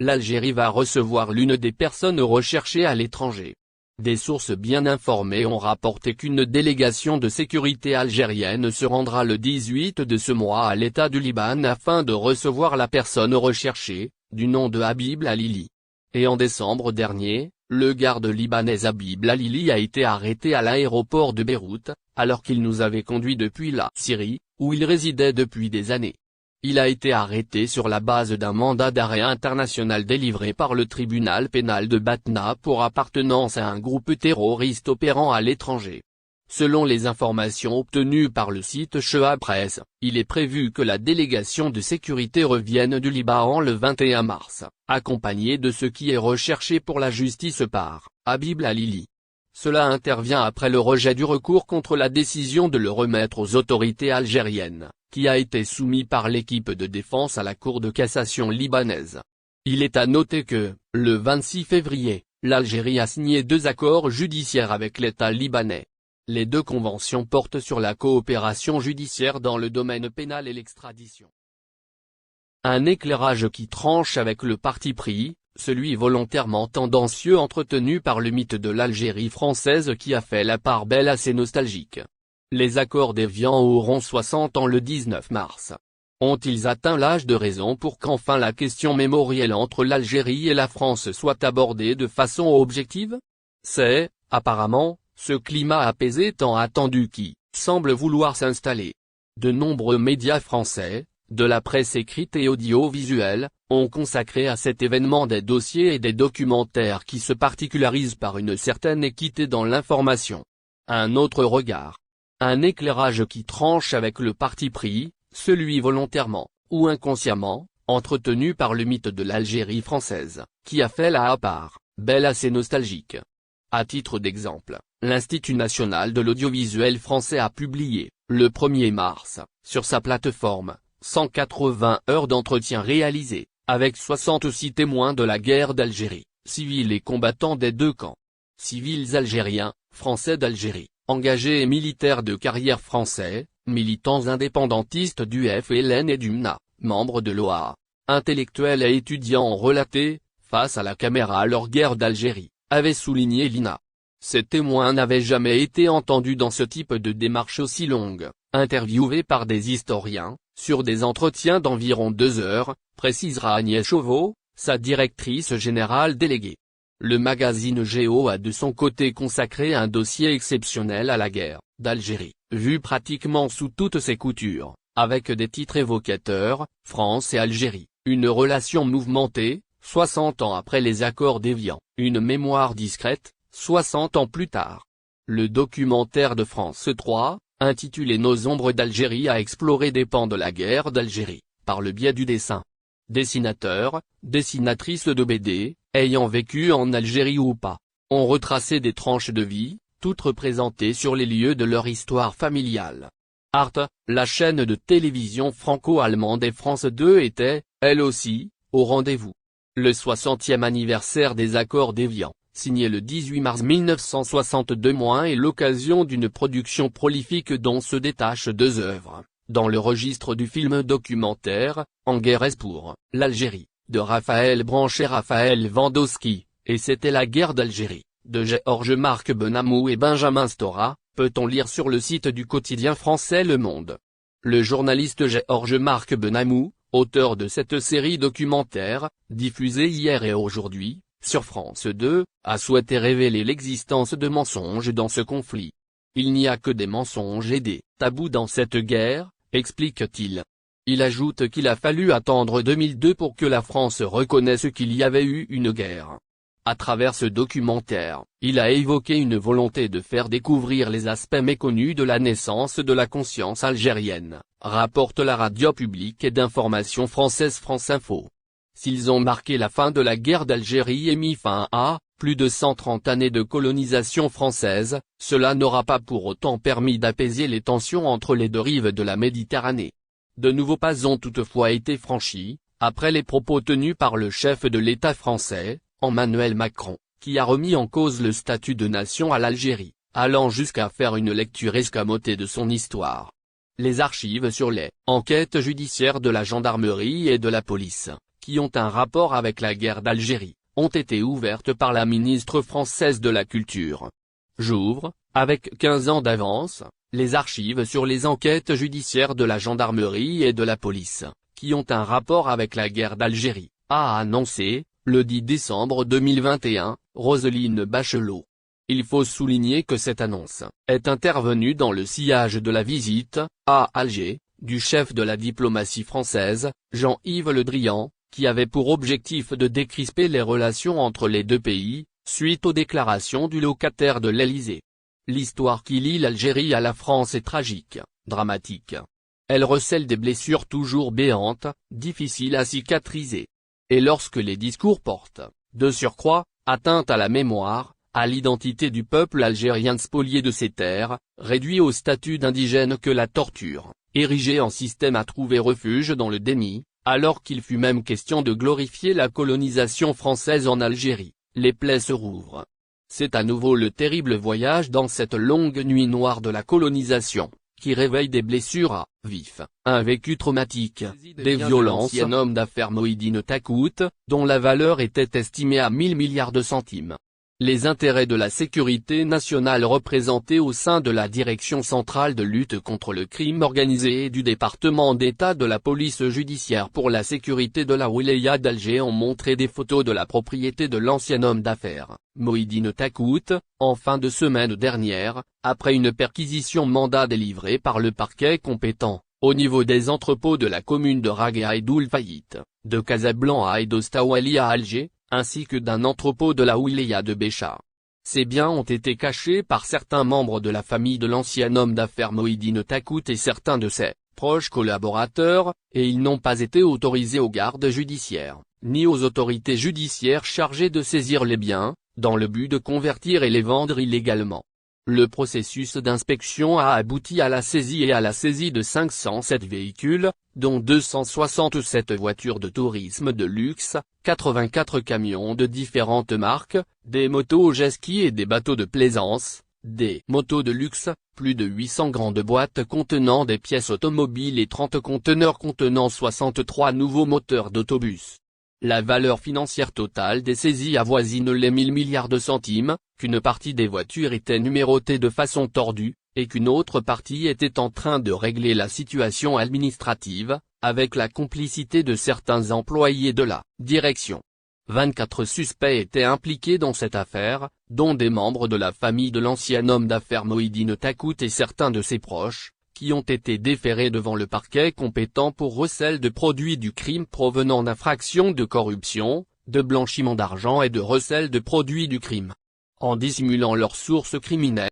l'Algérie va recevoir l'une des personnes recherchées à l'étranger. Des sources bien informées ont rapporté qu'une délégation de sécurité algérienne se rendra le 18 de ce mois à l'État du Liban afin de recevoir la personne recherchée, du nom de Habib Lalili. Et en décembre dernier, le garde libanais Habib Lalili a été arrêté à l'aéroport de Beyrouth, alors qu'il nous avait conduit depuis la Syrie, où il résidait depuis des années. Il a été arrêté sur la base d'un mandat d'arrêt international délivré par le tribunal pénal de Batna pour appartenance à un groupe terroriste opérant à l'étranger. Selon les informations obtenues par le site Shea Press, il est prévu que la délégation de sécurité revienne du Liban le 21 mars, accompagnée de ce qui est recherché pour la justice par Habib Lalili. Cela intervient après le rejet du recours contre la décision de le remettre aux autorités algériennes, qui a été soumis par l'équipe de défense à la Cour de cassation libanaise. Il est à noter que, le 26 février, l'Algérie a signé 2 accords judiciaires avec l'État libanais. Les 2 conventions portent sur la coopération judiciaire dans le domaine pénal et l'extradition. Un éclairage qui tranche avec le parti pris, celui volontairement tendancieux entretenu par le mythe de l'Algérie française qui a fait la part belle à ses nostalgiques. Les accords d'Évian auront 60 ans le 19 mars. Ont-ils atteint l'âge de raison pour qu'enfin la question mémorielle entre l'Algérie et la France soit abordée de façon objective? C'est, apparemment, ce climat apaisé tant attendu qui semble vouloir s'installer. De nombreux médias français, de la presse écrite et audiovisuelle, ont consacré à cet événement des dossiers et des documentaires qui se particularisent par une certaine équité dans l'information. Un autre regard. Un éclairage qui tranche avec le parti pris, celui volontairement, ou inconsciemment, entretenu par le mythe de l'Algérie française, qui a fait la part belle à ses nostalgiques. À titre d'exemple, l'Institut national de l'audiovisuel français a publié, le 1er mars, sur sa plateforme, 180 heures d'entretien réalisés, avec 66 témoins de la guerre d'Algérie, civils et combattants des 2 camps. Civils algériens, Français d'Algérie, engagés et militaires de carrière français, militants indépendantistes du FLN et du MNA, membres de l'OAA, intellectuels et étudiants ont relaté, face à la caméra leur guerre d'Algérie, avait souligné l'INA. Ces témoins n'avaient jamais été entendus dans ce type de démarche aussi longue, interviewés par des historiens, sur des entretiens d'environ 2 heures, précisera Agnès Chauveau, sa directrice générale déléguée. Le magazine Géo a de son côté consacré un dossier exceptionnel à la guerre d'Algérie, vu pratiquement sous toutes ses coutures, avec des titres évocateurs, France et Algérie, une relation mouvementée, 60 ans après les accords d'Évian, une mémoire discrète, 60 ans plus tard. Le documentaire de France 3, intitulé Nos ombres d'Algérie a exploré des pans de la guerre d'Algérie, par le biais du dessin. Dessinateurs, dessinatrices de BD, ayant vécu en Algérie ou pas, ont retracé des tranches de vie, toutes représentées sur les lieux de leur histoire familiale. Arte, la chaîne de télévision franco-allemande et France 2 était, elle aussi, au rendez-vous. Le 60e anniversaire des accords d'Évian, signé le 18 mars 1962 est l'occasion d'une production prolifique dont se détachent 2 œuvres, dans le registre du film documentaire, En guerre est pour l'Algérie, de Raphaël Branche et Raphaël Wandowski, et C'était la guerre d'Algérie, de Georges-Marc Benamou et Benjamin Stora, peut-on lire sur le site du quotidien français Le Monde. Le journaliste Georges-Marc Benamou, auteur de cette série documentaire, diffusée hier et aujourd'hui, sur France 2, a souhaité révéler l'existence de mensonges dans ce conflit. Il n'y a que des mensonges et des tabous dans cette guerre, explique-t-il. Il ajoute qu'il a fallu attendre 2002 pour que la France reconnaisse qu'il y avait eu une guerre. À travers ce documentaire, il a évoqué une volonté de faire découvrir les aspects méconnus de la naissance de la conscience algérienne, rapporte la radio publique et d'information française France Info. S'ils ont marqué la fin de la guerre d'Algérie et mis fin à plus de 130 années de colonisation française, cela n'aura pas pour autant permis d'apaiser les tensions entre les 2 rives de la Méditerranée. De nouveaux pas ont toutefois été franchis, après les propos tenus par le chef de l'État français, Emmanuel Macron, qui a remis en cause le statut de nation à l'Algérie, allant jusqu'à faire une lecture escamotée de son histoire. Les archives sur les enquêtes judiciaires de la gendarmerie et de la police, qui ont un rapport avec la guerre d'Algérie, ont été ouvertes par la ministre française de la Culture. J'ouvre, avec 15 ans d'avance, les archives sur les enquêtes judiciaires de la gendarmerie et de la police, qui ont un rapport avec la guerre d'Algérie, a annoncé, le 10 décembre 2021, Roselyne Bachelot. Il faut souligner que cette annonce est intervenue dans le sillage de la visite, à Alger, du chef de la diplomatie française, Jean-Yves Le Drian, qui avait pour objectif de décrisper les relations entre les deux pays, suite aux déclarations du locataire de l'Elysée. L'histoire qui lie l'Algérie à la France est tragique, dramatique. Elle recèle des blessures toujours béantes, difficiles à cicatriser. Et lorsque les discours portent, de surcroît, atteinte à la mémoire, à l'identité du peuple algérien spolié de ses terres, réduit au statut d'indigène que la torture, érigée en système a trouvé refuge dans le déni, alors qu'il fut même question de glorifier la colonisation française en Algérie, les plaies se rouvrent. C'est à nouveau le terrible voyage dans cette longue nuit noire de la colonisation, qui réveille des blessures à vif, un vécu traumatique, des violences. Un homme d'affaires Moïdine Takout, dont la valeur était estimée à 1000 milliards de centimes. Les intérêts de la sécurité nationale représentés au sein de la Direction centrale de lutte contre le crime organisé et du département d'État de la police judiciaire pour la sécurité de la wilaya d'Alger ont montré des photos de la propriété de l'ancien homme d'affaires, Moïdine Takout, en fin de semaine dernière, après une perquisition mandat délivré par le parquet compétent, au niveau des entrepôts de la commune de Raghea et d'Oul Fayit, de Casablanca et d'Ostawali à Alger, ainsi que d'un entrepôt de la wilaya de Bécha. Ces biens ont été cachés par certains membres de la famille de l'ancien homme d'affaires Moïdine Takout et certains de ses proches collaborateurs, et ils n'ont pas été autorisés aux gardes judiciaires, ni aux autorités judiciaires chargées de saisir les biens, dans le but de convertir et les vendre illégalement. Le processus d'inspection a abouti à la saisie de 507 véhicules, dont 267 voitures de tourisme de luxe, 84 camions de différentes marques, des motos jet-ski et des bateaux de plaisance, des motos de luxe, plus de 800 grandes boîtes contenant des pièces automobiles et 30 conteneurs contenant 63 nouveaux moteurs d'autobus. La valeur financière totale des saisies avoisine les 1000 milliards de centimes, qu'une partie des voitures était numérotée de façon tordue, et qu'une autre partie était en train de régler la situation administrative, avec la complicité de certains employés de la direction. 24 suspects étaient impliqués dans cette affaire, dont des membres de la famille de l'ancien homme d'affaires Moïdine Takout et certains de ses proches, qui ont été déférés devant le parquet compétent pour recel de produits du crime provenant d'infractions de corruption, de blanchiment d'argent et de recel de produits du crime. En dissimulant leurs sources criminelles,